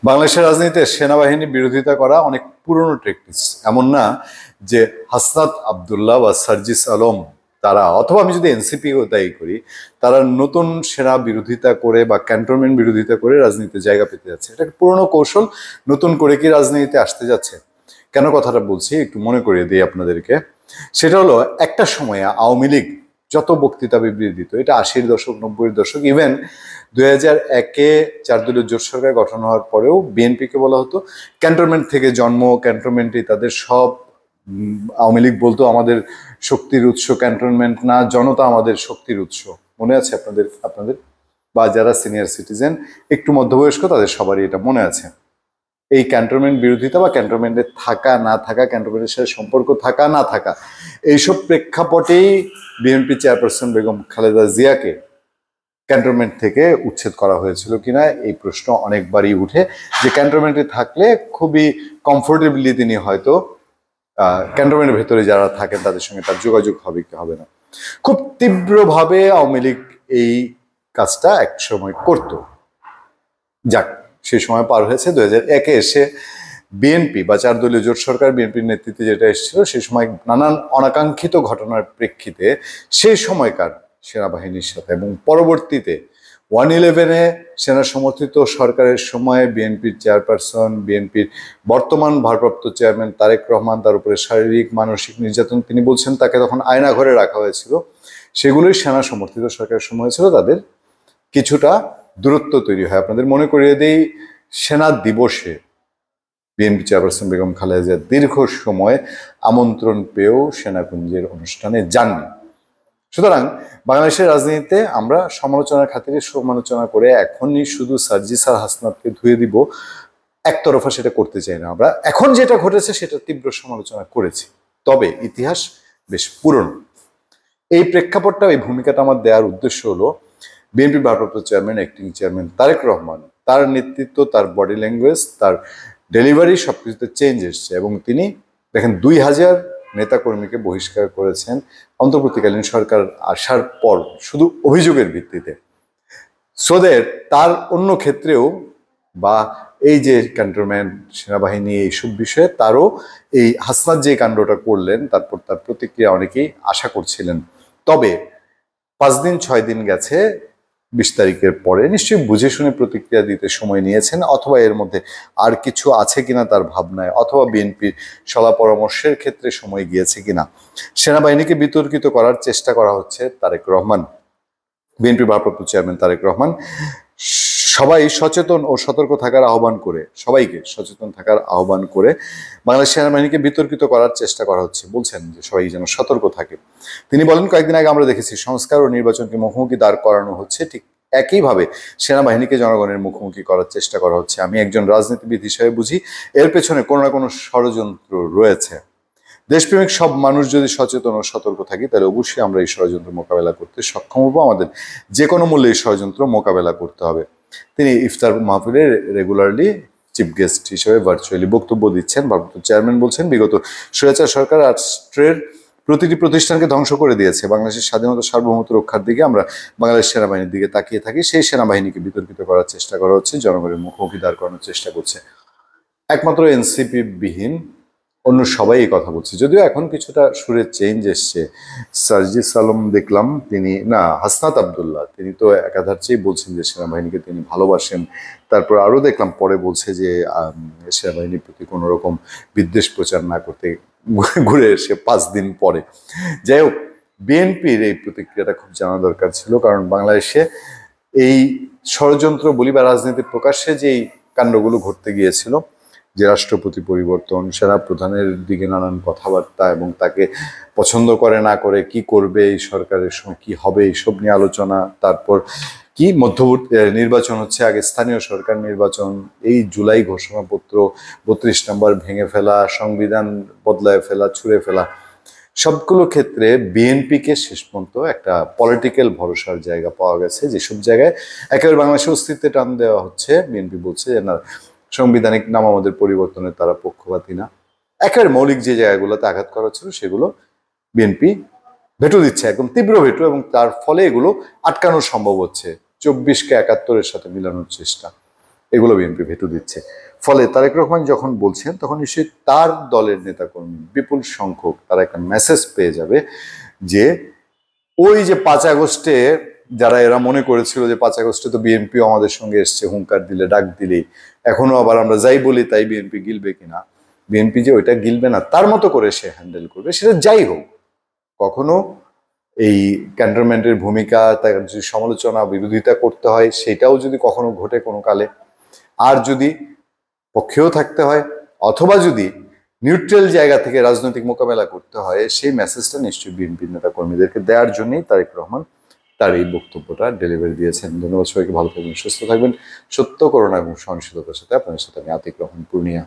বাংলাদেশের রাজনীতিতে সেনাবাহিনী বিরোধিতা করা অনেক পুরনো টেকনিক্স। এমন না যে হাসনাত আবদুল্লাহ বা সার্জিস আলম তারা, অথবা আমি যদি এনসিপিও দায়ী করি, তারা নতুন সেনা বিরোধিতা করে বা ক্যান্টনমেন্ট বিরোধিতা করে রাজনীতিতে জায়গা পেতে যাচ্ছে। এটা পুরনো কৌশল, নতুন করে কি রাজনীতিতে আসতে যাচ্ছে? কেন কথাটা বলছি একটু মনে করিয়ে দিই আপনাদেরকে। সেটা হলো, একটা সময়ে আওয়ামী লীগ যত বক্তৃতা বিবৃতি দিত, এটা 80-র দশক 90-এর দশক, ইভেন 2001-এ 4 দলীয় জোট সরকার গঠন হওয়ার পরেও বিএনপিকে বলা হতো ক্যান্টনমেন্ট থেকে জন্ম, ক্যান্টনমেন্টই তাদের সব। আওয়ামী লীগ বলতো আমাদের শক্তির উৎস ক্যান্টনমেন্ট না, জনতা আমাদের শক্তির উৎস। মনে আছে আপনাদের বা যারা সিনিয়র সিটিজেন, একটু মধ্যবয়স্ক, তাদের সবারই এটা মনে আছে। এই ক্যান্টনমেন্ট বিরোধিতা বা ক্যান্টনমেন্টে থাকা না থাকা, ক্যান্টনমেন্টের সাথে সম্পর্ক থাকা না থাকা, এইসব প্রেক্ষাপটেই বিএনপি চেয়ারপারসন বেগম খালেদা জিয়াকে ক্যান্টনমেন্ট থেকে উচ্ছেদ করা হয়েছিল কিনা এই প্রশ্ন অনেকবারই উঠে, যে ক্যান্টনমেন্টে থাকলে খুবই কমফোর্টেবলি তিনি হয়তো ক্যান্টনমেন্টের ভেতরে যারা থাকেন তাদের সঙ্গে তার যোগাযোগ হবে কি হবে না। খুব তীব্রভাবে আওয়ামী লীগ এই কাজটা এক সময় করত। যাক, সেই সময় পার হয়েছে। 2001-এ এসে বিএনপি বা 4 দলীয় জোট সরকার, বিএনপির নেতৃত্বে যেটা এসেছিল, সেই সময় নানান অনাকাঙ্ক্ষিত ঘটনার প্রেক্ষিতে সেই সময়কার সেনাবাহিনীর সাথে এবং পরবর্তীতে 1/11-এ সেনা সমর্থিত সরকারের সময় বিএনপির চেয়ারপারসন, বিএনপির বর্তমান ভারপ্রাপ্ত চেয়ারম্যান তারেক রহমান, তার উপরে শারীরিক মানসিক নির্যাতন, তিনি বলছেন তাকে তখন আয়না ঘরে রাখা হয়েছিল, সেগুলোই সেনা সমর্থিত সরকারের সময় হয়েছিল। তাদের কিছুটা দূরত্ব তৈরি হয়। আপনাদের মনে করিয়ে দেই, সেনা দিবসে বিএনপি চেয়ারপারসন বেগম খালেদা জিয়া দীর্ঘ সময় আমন্ত্রণ পেয়েও সেনাকুঞ্জের অনুষ্ঠানে যাননি। সুতরাং বাংলাদেশের রাজনীতিতে আমরা সমালোচনার খাতিরে সমালোচনা করে এখনই শুধু সার্জিস আর হাসনাতকে ধুয়ে দিব একতরফা সেটা করতে চাই না। আমরা এখন যেটা ঘটেছে সেটা তীব্র সমালোচনা করেছি, তবে ইতিহাস বেশ পুরনো। এই প্রেক্ষাপটটা, এই ভূমিকাটা আমার দেওয়ার উদ্দেশ্য হলো, বিএনপি ভারপ্রাপ্ত chairman, acting chairman Tarique Rahman, তার নেতৃত্ব, তার বডি ল্যাঙ্গুয়েজ, তার ডেলিভারি সবকিছুতে চেঞ্জ এসছে। এবং তিনি দেখেন 2000 নেতাকর্মীকে বহিষ্কার করেছেন অন্তর্বর্তীকালীন সরকার আসার পর, শুধু অভিযোগের ভিত্তিতে। সোদের তার অন্য ক্ষেত্রেও বা এই যে ক্যান্টনমেন্ট, সেনাবাহিনী, এইসব বিষয়ে তারও এই হাসনাত যে কাণ্ডটা করলেন, তারপর তার প্রতিক্রিয়া অনেকেই আশা করছিলেন। তবে 5 দিন 6 দিন গেছে, 20 তারিখের পরে নিশ্চয়ই বুঝে শুনে প্রতিক্রিয়া দিতে সময় নিয়েছেন, অথবা এর মধ্যে আর কিছু আছে কিনা তার ভাবনায়, অথবা বিএনপির সলা পরামর্শের ক্ষেত্রে সময় গিয়েছে কিনা। সেনাবাহিনীকে বিতর্কিত করার চেষ্টা করা হচ্ছে। তারেক রহমান, বিএনপি ভারপ্রাপ্ত চেয়ারম্যান তারেক রহমান সবাই সচেতন ও সতর্ক থাকার আহ্বান করে, সবাইকে সচেতন থাকার আহ্বান করে বাংলাদেশ সেনাবাহিনীকে বিতর্কিত করার চেষ্টা করা হচ্ছে। বলছেন যে সবাই যেন সতর্ক থাকে। তিনি বলেন, কয়েকদিন আগে আমরা দেখেছি সংস্কার ও নির্বাচনকে মুখোমুখি দাঁড় করানো হচ্ছে, ঠিক একইভাবে সেনাবাহিনীকে জনগণের মুখোমুখি করার চেষ্টা করা হচ্ছে। আমি একজন রাজনীতিবিদ হিসেবে বুঝি এর পেছনে কোনো না কোনো ষড়যন্ত্র রয়েছে। দেশপ্রেমিক সব মানুষ যদি সচেতন ও সতর্ক থাকি, তাহলে অবশ্যই আমরা এই ষড়যন্ত্র মোকাবেলা করতে সক্ষম হবো। আমাদের যে কোনো মূল্যে এই ষড়যন্ত্র মোকাবেলা করতে হবে। তিনি ইফতার মাহফিলে রেগুলারলি চিফ গেস্ট হিসেবে ভার্চুয়ালি বক্তব্য দিচ্ছেন। ভারপ্রাপ্ত চেয়ারম্যান বলছেন, বিগত স্বৈরাচার সরকার রাষ্ট্রের প্রতিটি প্রতিষ্ঠানকে ধ্বংস করে দিয়েছে। বাংলাদেশের স্বাধীনতা সার্বভৌমত্ব রক্ষার দিকে আমরা বাংলাদেশ সেনাবাহিনীর দিকে তাকিয়ে থাকি। সেই সেনাবাহিনীকে বিতর্কিত করার চেষ্টা করা হচ্ছে, জনগণের মুখোমুখি দাঁড় করানোর চেষ্টা করছে। একমাত্র এনসিপি বিহীন অন্য সবাই এই কথা বলছে, যদিও এখন কিছুটা সুরের চেঞ্জ এসছে। সার্জিস আলম দেখলাম, তিনি না, হাসনাত আবদুল্লাহ, তিনি তো একাধার চেয়ে বলছেন যে সেনাবাহিনীকে তিনি ভালোবাসেন। তারপর আরও দেখলাম পরে বলছে যে সেনাবাহিনীর প্রতি কোনো রকম বিদ্বেষ প্রচার না করতে, ঘুরে এসে 5 দিন পরে। যাই হোক, বিএনপির এই প্রতিক্রিয়াটা খুব জানা দরকার ছিল, কারণ বাংলাদেশে এই ষড়যন্ত্র বলি বা রাজনীতি প্রকাশ্যে যেই কাণ্ডগুলো ঘটতে গিয়েছিল, যে রাষ্ট্রপতি পরিবর্তন, সেনা প্রধানের দিকে নানান কথাবার্তা এবং তাকে পছন্দ করে না করে কি করবে এই সরকারের সময়, কি হবে এইসব নিয়ে আলোচনা, তারপর কি মধ্যবর্তী নির্বাচন হচ্ছে, আগে স্থানীয় সরকার নির্বাচন, এই জুলাই ঘোষণাপত্র 32 নম্বর ভেঙে ফেলা, সংবিধান বদলায় ফেলা, ছুঁড়ে ফেলা, সবগুলো ক্ষেত্রে বিএনপিকে শেষ পর্যন্ত একটা পলিটিক্যাল ভরসার জায়গা পাওয়া গেছে, যেসব জায়গায় একেবারে বাংলাদেশের অস্তিত্বে টান দেওয়া হচ্ছে। বিএনপি বলছে যে না, সাংবিধানিক নাম আমাদের পরিবর্তনের তারা পক্ষপাতী না। একেবারে মৌলিক যে জায়গাগুলোতে আঘাত করা ছিল সেগুলো বিএনপি ভেটো দিচ্ছে, একদম তীব্র ভেটো, এবং তার ফলে এগুলো আটকানো সম্ভব হচ্ছে। 24কে 71-এর সাথে মিলানোর চেষ্টা, এগুলো বিএনপি ভেটো দিচ্ছে। ফলে তারেক রহমান যখন বলছেন তখন নিশ্চয়ই তার দলের নেতাকর্মী বিপুল সংখ্যক তারা একটা মেসেজ পেয়ে যাবে যে ওই যে 5 আগস্টে যারা এরা মনে করেছিল যে 5 আগস্টে তো বিএনপিও আমাদের সঙ্গে এসছে, হুঙ্কার দিলে ডাক দিলেই, এখনো আবার আমরা যাই বলি তাই বিএনপি গিলবে কিনা, বিএনপি যে ওইটা গিলবে না তার মতো করে সে হ্যান্ডেল করবে, সেটা যাই হোক, কখনো এই ক্যান্টনমেন্টের ভূমিকা তার যদি সমালোচনা বিরোধিতা করতে হয় সেটাও যদি কখনো ঘটে কোনো কালে, আর যদি পক্ষেও থাকতে হয় অথবা যদি নিউট্রাল জায়গা থেকে রাজনৈতিক মোকাবেলা করতে হয়, সেই মেসেজটা নিশ্চয়ই বিএনপি নেতা কর্মীদেরকে দেওয়ার জন্যই তারেক রহমান তার এই বক্তব্যটা ডেলিভারি দিয়েছেন। ধন্যবাদ সবাইকে, ভালো থাকবেন, সুস্থ থাকবেন। সত্য, করুণা এবং সহনশীলতার সাথে আপনাদের সাথে আমি আতিক রহমান, পূর্ণিয়া।